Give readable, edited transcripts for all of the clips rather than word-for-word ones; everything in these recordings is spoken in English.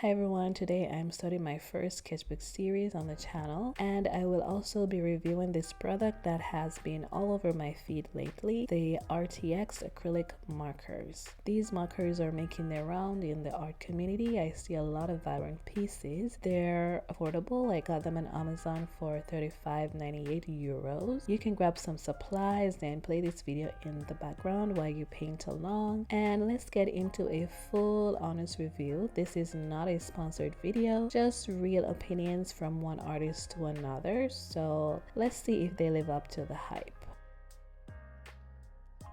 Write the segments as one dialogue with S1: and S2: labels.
S1: Hi everyone, today I'm starting my first sketchbook series on the channel, and I will also be reviewing this product that has been all over my feed lately, the Arrtx Acrylic Markers. These markers are making their round in the art community. I see a lot of vibrant pieces. They're affordable. I got them on Amazon for €35.98. You can grab some supplies and play this video in the background while you paint along. And let's get into a full honest review. This is not a sponsored video, just real opinions from one artist to another, so let's see if they live up to the hype.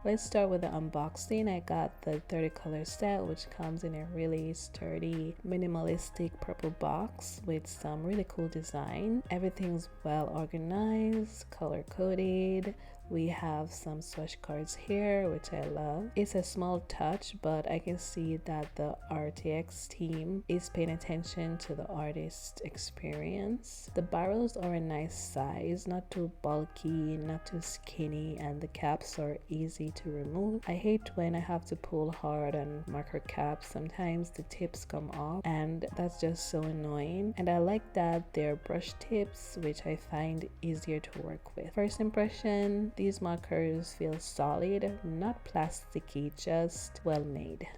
S1: Let's start with the unboxing. I got the 30 color set, which comes in a really sturdy minimalistic purple box with some really cool design. Everything's well organized, color coded. We have some swatch cards here, which I love. It's a small touch, but I can see that the Arrtx team is paying attention to the artist experience. The barrels are a nice size, not too bulky, not too skinny, and the caps are easy to remove. I hate when I have to pull hard on marker caps. Sometimes the tips come off, and that's just so annoying. And I like that they're brush tips, which I find easier to work with. First impression, these markers feel solid, not plasticky, just well made.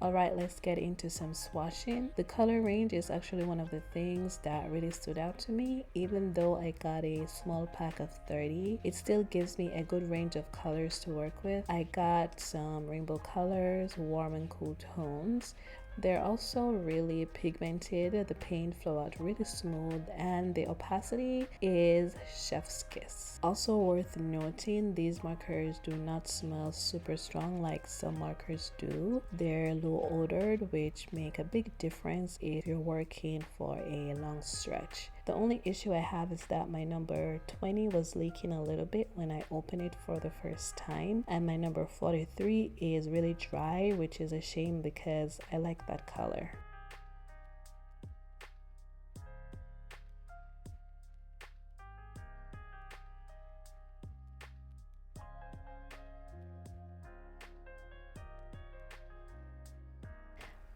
S1: Alright, let's get into some swatching. The color range is actually one of the things that really stood out to me. Even though I got a small pack of 30, it still gives me a good range of colors to work with. I got some rainbow colors, warm and cool tones. They're also really pigmented. The paint flow out really smooth, and the opacity is chef's kiss. Also worth noting, these markers do not smell super strong like some markers do. They're low odored, which make a big difference if you're working for a long stretch. The only issue I have is that my number 20 was leaking a little bit when I opened it for the first time, and my number 43 is really dry, which is a shame because I like that color.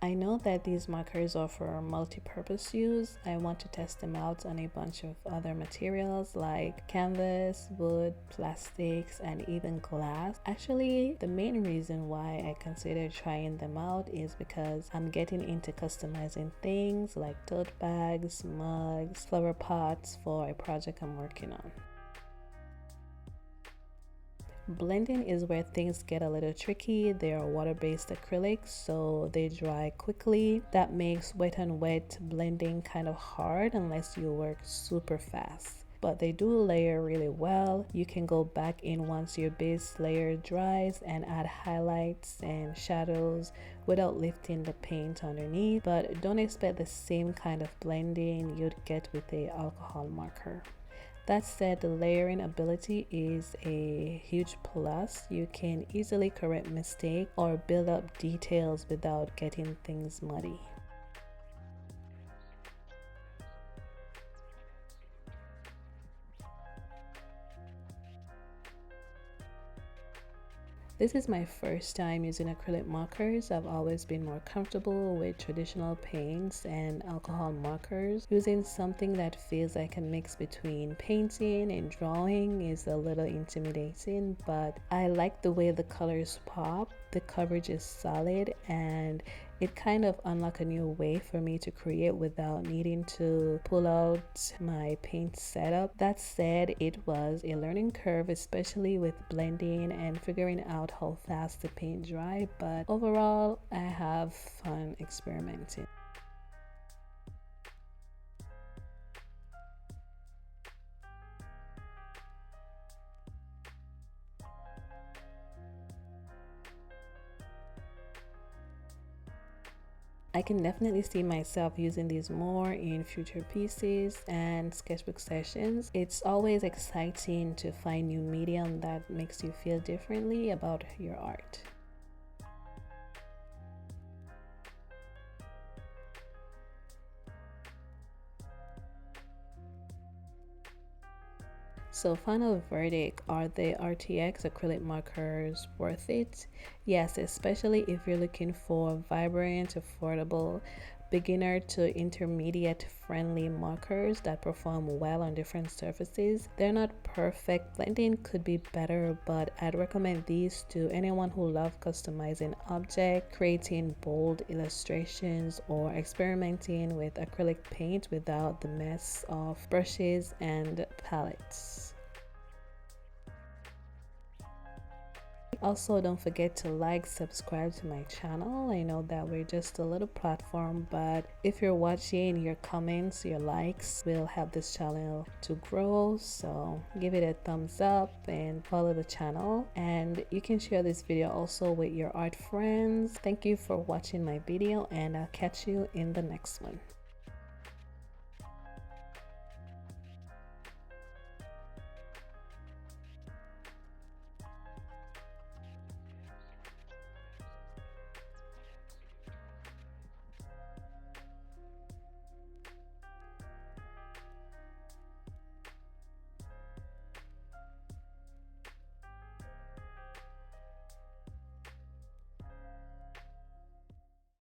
S1: I know that these markers are for multi-purpose use. I want to test them out on a bunch of other materials like canvas, wood, plastics, and even glass. Actually, the main reason why I considered trying them out is because I'm getting into customizing things like tote bags, mugs, flower pots for a project I'm working on. Blending is where things get a little tricky. They are water-based acrylics, so they dry quickly. That makes wet on wet blending kind of hard unless you work super fast. But they do layer really well. You can go back in once your base layer dries and add highlights and shadows without lifting the paint underneath. But don't expect the same kind of blending you'd get with a alcohol marker. That said, the layering ability is a huge plus. You can easily correct mistakes or build up details without getting things muddy. This is my first time using acrylic markers. I've always been more comfortable with traditional paints and alcohol markers. Using something that feels like a mix between painting and drawing is a little intimidating, but I like the way the colors pop. The coverage is solid, and it kind of unlocked a new way for me to create without needing to pull out my paint setup. That said, it was a learning curve, especially with blending and figuring out how fast the paint dry, but overall I have fun experimenting. I can definitely see myself using these more in future pieces and sketchbook sessions. It's always exciting to find new medium that makes you feel differently about your art. So final verdict, are the Arrtx acrylic markers worth it? Yes, especially if you're looking for vibrant, affordable, beginner to intermediate friendly markers that perform well on different surfaces. They're not perfect, blending could be better, but I'd recommend these to anyone who loves customizing objects, creating bold illustrations, or experimenting with acrylic paint without the mess of brushes and palettes. Also, don't forget to like, subscribe to my channel. I know that we're just a little platform, but if you're watching, your comments, your likes will help this channel to grow. So give it a thumbs up and follow the channel, and you can share this video also with your art friends. Thank you for watching my video, and I'll catch you in the next one.